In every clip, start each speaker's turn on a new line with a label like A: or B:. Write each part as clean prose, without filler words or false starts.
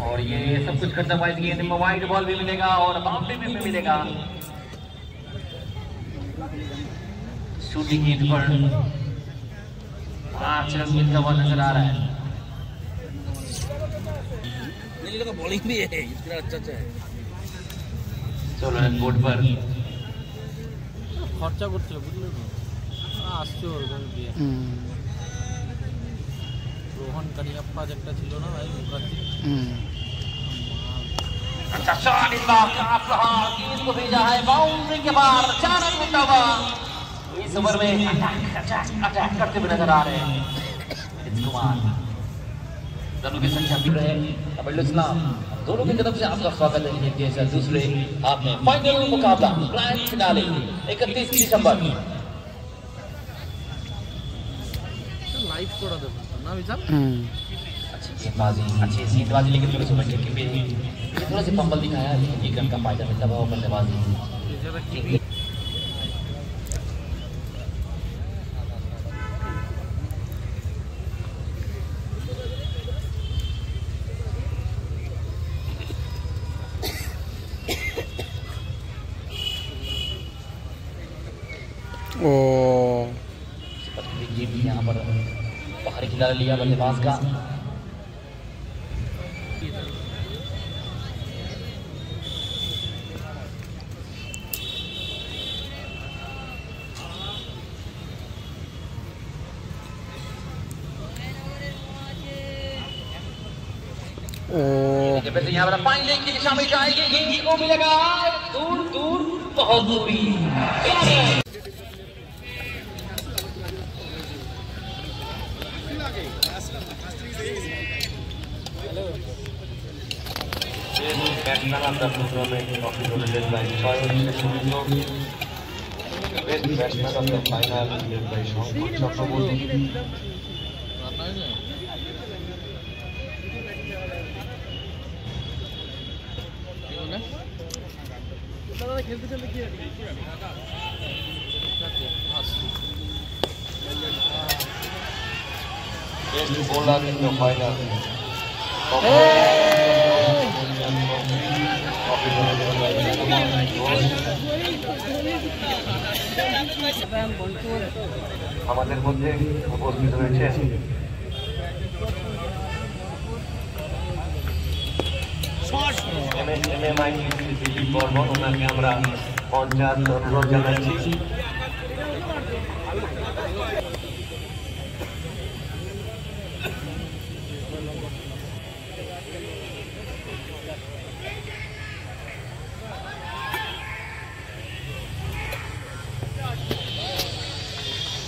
A: और ये सब कुछ खत्म हुआ, गेंद में वाइड बॉल भी मिलेगा और बाउंड्री भी मिलेगा। शूटिंग गेंद पर आचरण मिलता हुआ नजर आ रहा है।
B: बॉलिंग भी है, इतना अच्छा है।
A: 16 रन बोर्ड पर
B: খরচা করছে, বুঝলে তো আসছে ওরকম দিয়ে। रोहन करियप्पा একটা ছিল না ভাই, মুখার্জি।
A: अच्छा शॉट इस बार काफ रहा, गेंद को भेजा है बाउंड्री के बाहर। 4 रन मिलता हुआ इस ओवर में अटैक करते हुए नजर आ रहे हैं कुमार। दोनों की संख्या भी रहे। अब्दुल इस्लाम, दोनों की तरफ से आपका स्वागत है सर। दूसरे आपने फाइनल मुकाबला ग्रैंड फिनाले 31 दिसंबर
B: लाइव करा देबो ना विचार।
A: अच्छी गेंदबाजी लेकिन थोड़े से बच्चे के थोड़ा से फंबल दिखाया, लेकिन एक रन का फायदा मिलता हुआ बल्लेबाजी। यहाँ पर बाहरी खिलाड़ी लिया बल्लेबाज का। यहाँ पर फाइनल की दिशा में जाएगी, गेंद को मिलेगा दूर दूर, बहुत दूरी। Batsman of the tournament nominated by Soil Shishungo, best batsman of the final named by Shankar Chakraborty। Best bowler in the final। আমাদের মধ্যে উপস্থিত রয়েছে MMI দিলীপ বর্মন, ওনাকে আমরা 50 অনুরোধ জানাচ্ছি।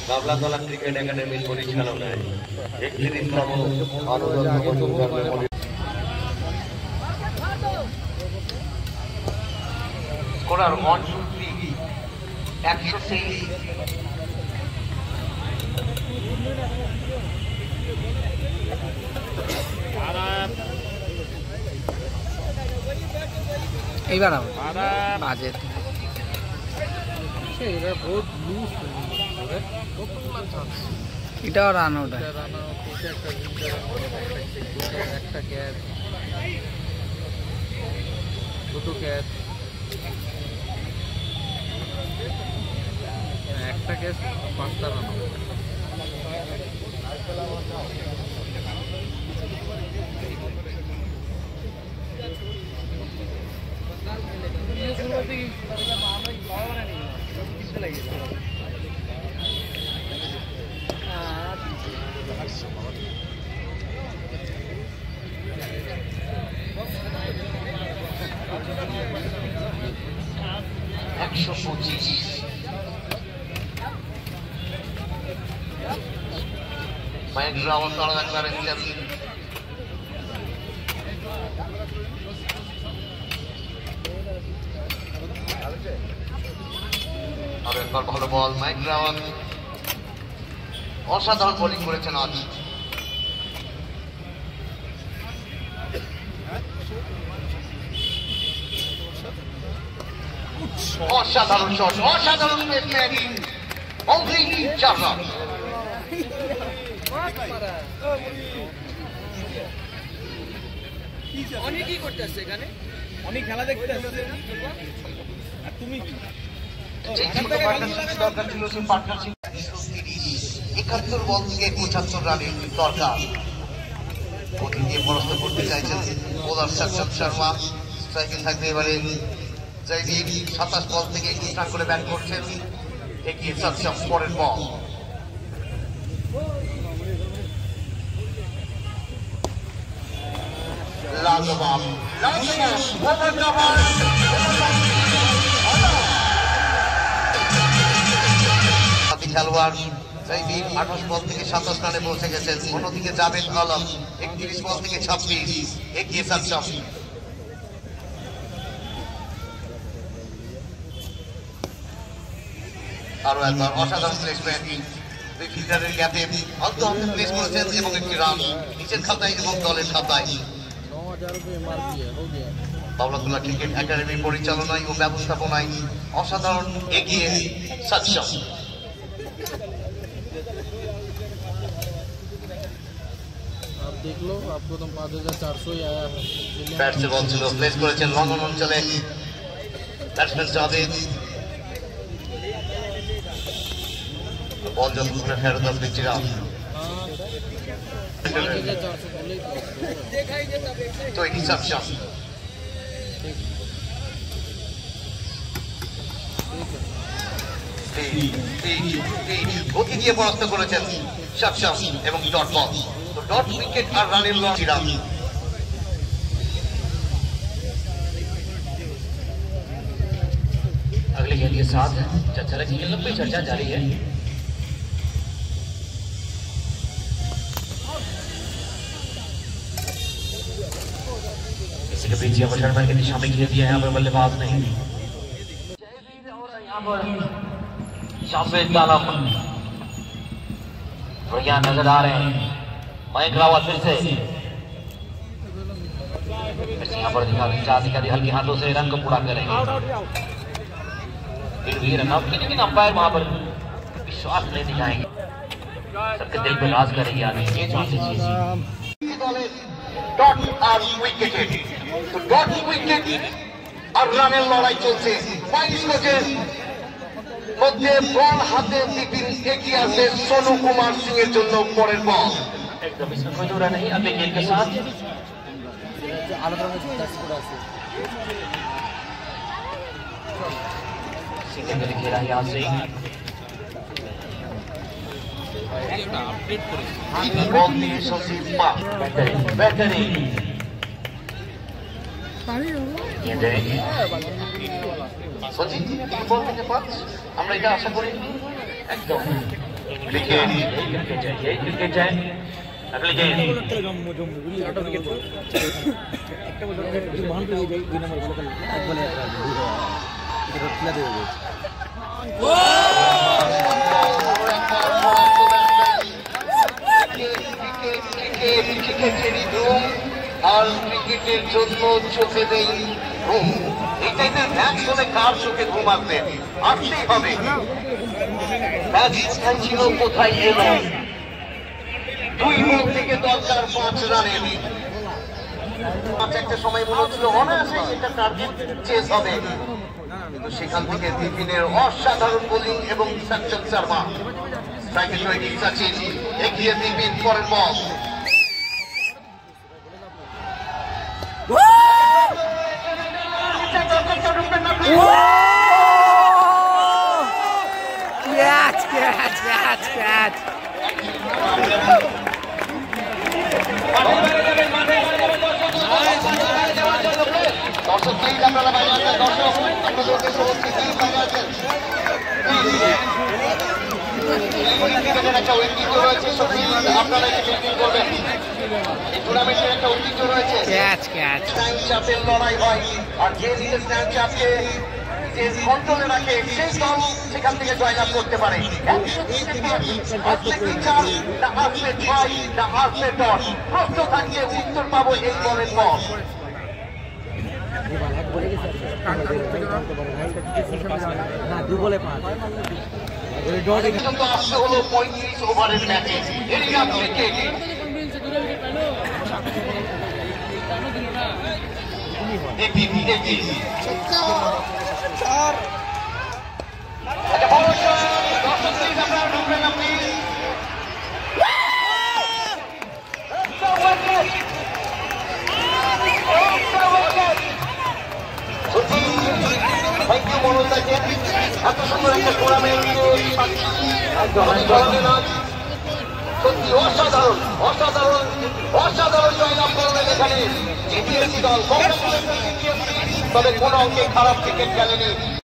A: বাবলাতলা ক্রিকেট একাডেমির পরিচালনায় 31তম স্কোরার 123
C: এইবার বাজে
B: এরা বহুত লুজ
C: এটাও রান আউট,
B: একটা ক্যাচ, দুটো ক্যাচ, একটা ক্যাচ, 5টা run out.
A: Main Rawan salah একবার নিলেন। আর একবার ভালো বল, মাইক রাওয়াত অসাধারণ বোলিং করেছেন আজ। অসাধারণ শট, অসাধারণ পেস ব্যাটিং। Only 4 run.
B: অনেকই করতেছে এখানে, অনেক খেলা দেখতে আসছে। আর তুমি কি
A: দরকার ছিল সেই পার্টনারশিপ। 71 বল থেকে 75 রানের দরকার। গতি দিয়ে পরাস্ত করতে চাইছেন বোলার সচ্ছল শর্মা। স্ট্রাইকে থাকবে এবারে জয়দীপ। 27 বল থেকে 21 রান করে ব্যাট করছেন। এগিয়ে সচ্ছল পরের বল। লাজবাব খেলোয়াড় জয়দীপ 28 বল থেকে 27 রানে পৌঁছে গেছেন। অন্যদিকে জাবেদ আলম 31 বল থেকে 26। এগিয়ে সচ্ছল। আরো একবার অসাধারণ প্লেসমেন্ট। দুই ফিল্ডারের গ্যাপে অল্প হাতে প্লেস করেছেন এবং একটি রান নিচের খাতায় এবং দলের খাতায়।
B: 9000 रुपये मार दिया, हो गया।
A: দৌলতুল্লাহ ক্রিকেট একাডেমির পরিচালনায় ও ব্যবস্থাপনায় অসাধারণ এগিয়ে সচ্ছল।
B: आप देख लो, आपको तो 5400 ही आया है।
A: ব্যাটসে বল ছিল, প্লেস করেছেন লঙ্ঘন অঞ্চলে ব্যাটসম্যান জাভেদ। বল যতক্ষণে ফেরত আসবে চিরাগ।
B: 5400 बोले
A: তৈরি সচ্ছল। গতি দিয়ে পরাস্ত করেছেন সচ্ছল এবং ডট বল। তো ডট উইকেট আর রানের লং চিরাগ। अगले गेंद के साथ चर्चा की लंबी चर्चा जारी है। किसी के बीच शर्मा के दिशा में खेल दिया यहाँ पर बल्लेबाज नहीं। यहाँ पर शाफिद आलम बढ़िया नजर आ रहे हैं। मयंक रावत फिर से यहाँ पर दिखा हल्के हाथों से रन को पूरा करेंगे। फिर भी रन आउट, लेकिन अंपायर वहां पर विश्वास नहीं दिखाएंगे। सबके दिल पे राज करेगी आगे। ये कौन सी चीज डॉट और विकेट, तो डॉट विकेट और রানের লড়াই চলছে। 22 গজের মধ্যে বল হাতে বিপিন এগিয়ে আছে সোনু কুমার সিং এর জন্য পরের বল। एकदम इसमें कोई दो रन नहीं। अगले गेंद के साथ
B: আলাদা রঙের জার্সি পরে আছে।
A: सिंगल खेला यहाँ से बेहतरीन আমরা এটা আশা করি একদম ক্রিকেট চাই। अगले गेंद আর ক্রিকেটের জন্য চোখে দেই ঘুম। এই টাইপের ম্যাচ হলে কার চোখে ঘুম আসবে? আসতেই হবে। ম্যাচ ছিল কোথায় এলো? 2 বল থেকে দরকার 5 রানের। একটা সময় মনে হচ্ছিল অনায়াসে এটা টার্গেট চেস হবে, কিন্তু সেখান থেকে বিপিনের অসাধারণ বোলিং এবং সচ্ছল শর্মা স্ট্রাইকে তৈরি সচিন। এগিয়ে বিপিন পরের বল। দর্শক প্লিজ আপনারা বাইরে আসবেন। দর্শক আপনাদেরকে সমস্ত বাইরে আছেন। একটা ঐতিহ্য রয়েছে, আপনারা করবেন। এই টুর্নামেন্টের একটা ঐতিহ্য রয়েছে, স্ট্যান্ড চাপের লড়াই হয়। আর যে নিজের স্ট্যান্ড চাপকে যে কন্ট্রোলে রাখে সেই দল সেখান থেকে জয়লাভ করতে পারে। আসলে কি চাল না আসলে ছয় না আসলে 10? প্রশ্ন থাকছে, উত্তর পাবো এই বলের পর।
B: না 2 বলে 5
A: পর্যন্ত আসতে হলো 35 ওভারের ম্যাচে। এরিয়া ক্রিকেট এত সুন্দর একটা টুর্নামেন্ট সত্যি অসাধারণ অসাধারণ অসাধারণ জয়লাভ করলেন এখানে জিতিয়েছি দল। তবে কোন অঙ্কে খারাপ ক্রিকেট খেলেনি।